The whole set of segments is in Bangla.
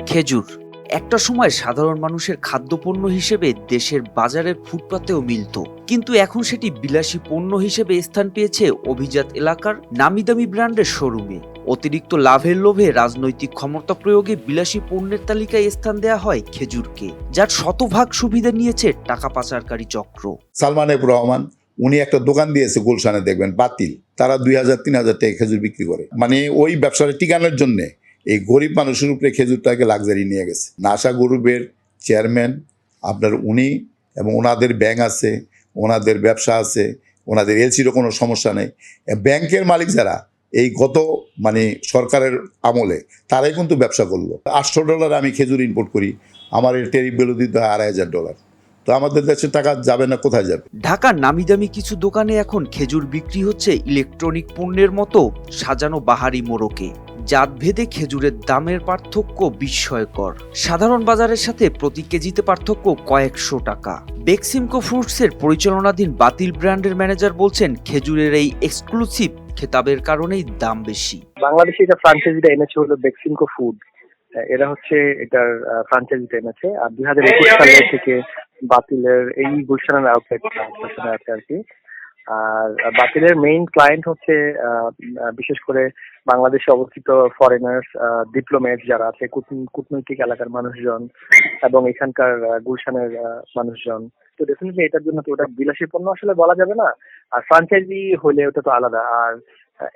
খেজুর একটা সময় সাধারণ মানুষের খাদ্যপণ্য হিসেবে দেশের বাজারের ফুটপাতেও মিলত, কিন্তু এখন সেটি বিলাসী পণ্য হিসেবে স্থান পেয়েছে অভিজাত এলাকার নামিদামি ব্র্যান্ডের শোরুমে। অতিরিক্ত লাভের লোভে রাজনৈতিক ক্ষমতা প্রয়োগে বিলাসী পণ্যের তালিকায় স্থান দেওয়া হয় খেজুরকে, যার শতভাগ সুবিধা নিয়েছে টাকা পাচারকারী চক্র। সালমান এফ রহমান উনি একটা দোকান দিয়েছে গুলশানে, দেখবেন বাতিল, তারা 2000-3000 টাকা খেজুর বিক্রি করে। মানে ওই ব্যবসাটা টিকানোর জন্য এই গরিব মানুষের উপরে খেজুরটাকে লাক্সারি নিয়ে গেছে। নাসা গ্রুপের চেয়ারম্যান আপনার উনি, এবং ওনাদের ব্যাংক আছে, ওনাদের ব্যবসা আছে, ওনাদের এলসিরও কোনো সমস্যা নেই। ব্যাংকের মালিক যারা এই গত সরকারের আমলে তারাই কিন্তু ব্যবসা করলো। $800 আমি খেজুর ইম্পোর্ট করি, আমার এর টেরিফ বিল দিতে হয় $2500। তো আমাদের দেশে টাকা যাবে না, কোথায় যাবে? ঢাকার নামিদামি কিছু দোকানে এখন খেজুর বিক্রি হচ্ছে ইলেকট্রনিক পণ্যের মতো সাজানো বাহারি মোড়কে। জাতভেদে খেজুরের দামের পার্থক্য বিস্ময়কর। সাধারণ বাজারের সাথে প্রতি কেজিতে পার্থক্য কয়েকশো টাকা। বেক্সিমকো ফ্রুটসের পরিচালনাধীন বাতিল ব্র্যান্ডের ম্যানেজার বলছেন, খেজুরের এই এক্সক্লুসিভ খেতাবের কারণেই দাম বেশি। বাংলাদেশে এটা ফ্রাঞ্চাইজিটা এনেছে হলো বেক্সিমকো ফুড, এরা হচ্ছে এটার ফ্রাঞ্চাইজিটা এনেছে। আর 2021 সালে থেকে বাতিলের এই গুলশানের আউটলেট আছে আর কি। আর বাতিলের মেইন ক্লায়েন্ট হচ্ছে বিশেষ করে বাংলাদেশে অবস্থিত ফরেনার্স, ডিপ্লোমেট যারা আছে, কূটনৈতিক এলাকার মানুষজন এবং এখানকার গুলশানের মানুষজন। তো ডেফিনেটলি এটার জন্য তো ওটা বিলাসী পণ্য আসলে বলা যাবে না, আর ফ্রাঞ্চাইজি হলে ওটা তো আলাদা। আর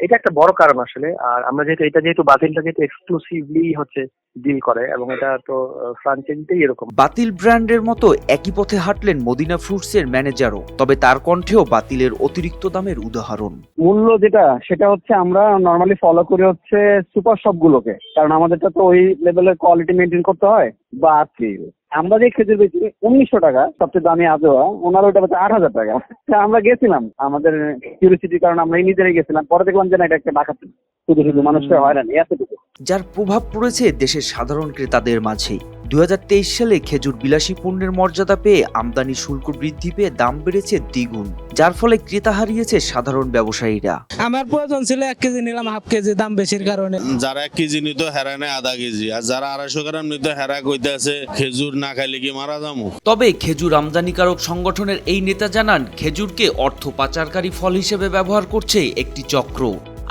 এটা একটা বড় কারণ আসলে। আর আমরা যেহেতু বাতিলটা যেহেতু এক্সক্লুসিভলি হচ্ছে ডিল করে, এবং এটা তো ফ্রাঞ্চাইজিতেই এরকম। বাতিল ব্র্যান্ডের মতো একই পথে হাঁটলেন মদিনা ফ্রুটসের ম্যানেজারও, তবে তার কণ্ঠেও বাতিলের অতিরিক্ত দামের উদাহরণ। মূল্য সেটা হচ্ছে আমরা নর্মালি ফলো করি হচ্ছে সুপার শপ গুলোকে, কারণ আমাদেরটা তো ওই লেভেলের কোয়ালিটি মেনটেন করতে হয়। বাতিল আমরা যে খেজুর বেচি 1900 টাকা, সবচেয়ে দামি আজোয়া, ওনার ওইটা হচ্ছে 8000 টাকা। আমরা গেছিলাম আমাদের কিউরিসিটির কারণে, আমরা নিজেরাই গেছিলাম, পরে দেখলাম যে না, এটা একটা ডাকাতি, শুধু মানুষকে হয়রানি, এতটুকু। যার প্রভাব পড়েছে দেশের সাধারণ ক্রেতাদের মাঝে। 2023 সালে খেজুর বিলাসী পণ্যের মর্যাদা পেয়ে আমদানি শুল্ক বৃদ্ধি পেয়ে দাম বেড়েছে দ্বিগুণ, যার ফলে ক্রেতা হারিয়েছে সাধারণ ব্যবসায়ীরা। আমার প্রয়োজন ছিল 1 কেজি, নিলাম হাফ কেজি, দাম বেশির কারণে। যারা 1 কেজি নিত হেরা নেয় আধা কেজি, আর যারা 250 গ্রাম নিত হেরা কইতে আছে খেজুর না খাইলে কি মারা যাবো। তবে খেজুর আমদানিকারক সংগঠনের এই নেতা জানান, খেজুরকে অর্থ পাচারকারী ফল হিসেবে ব্যবহার করছে একটি চক্র।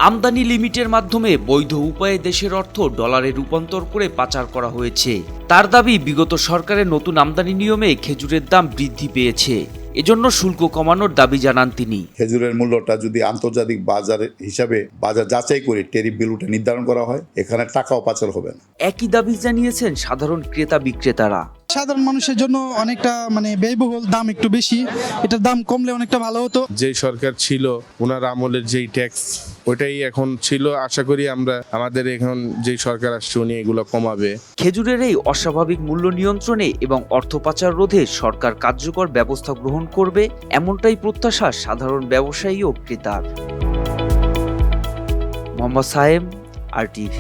আমদানি লিমিটের মাধ্যমে বৈধ উপায়ে দেশের অর্থ ডলারে রূপান্তর করে পাচার করা হয়েছে। তার দাবি, বিগত সরকারের নতুন আমদানি নিয়মে খেজুরের দাম বৃদ্ধি পেয়েছে, এজন্য শুল্ক কমানোর দাবি জানান তিনি। খেজুরের মূল্যটা যদি আন্তর্জাতিক বাজার হিসাবে বাজার যাচাই করে টেরিফ বিলটা নির্ধারণ করা হয়, এখানে টাকাও পাচার হবে না। একই দাবি জানিয়েছেন সাধারণ ক্রেতা বিক্রেতারা। সাধারণ মানুষের জন্য অনেকটা ব্যয়বহুল, দাম একটু বেশি, এটার দাম কমলে অনেকটা ভালো হতো। যেই সরকার ছিল ওনার আমলের যেই ট্যাক্স ওইটাই এখন ছিল, আশা করি আমাদের এখন যেই সরকার আসছে উনি এগুলো কমাবে। খেজুরের এই অস্বাভাবিক মূল্য নিয়ন্ত্রণে এবং অর্থ পাচার রোধে সরকার কার্যকর ব্যবস্থা গ্রহণ করবে, এমনটাই প্রত্যাশা সাধারণ ব্যবসায়ী ও ক্রেতার। মোহাম্মদ সায়েম, RTV।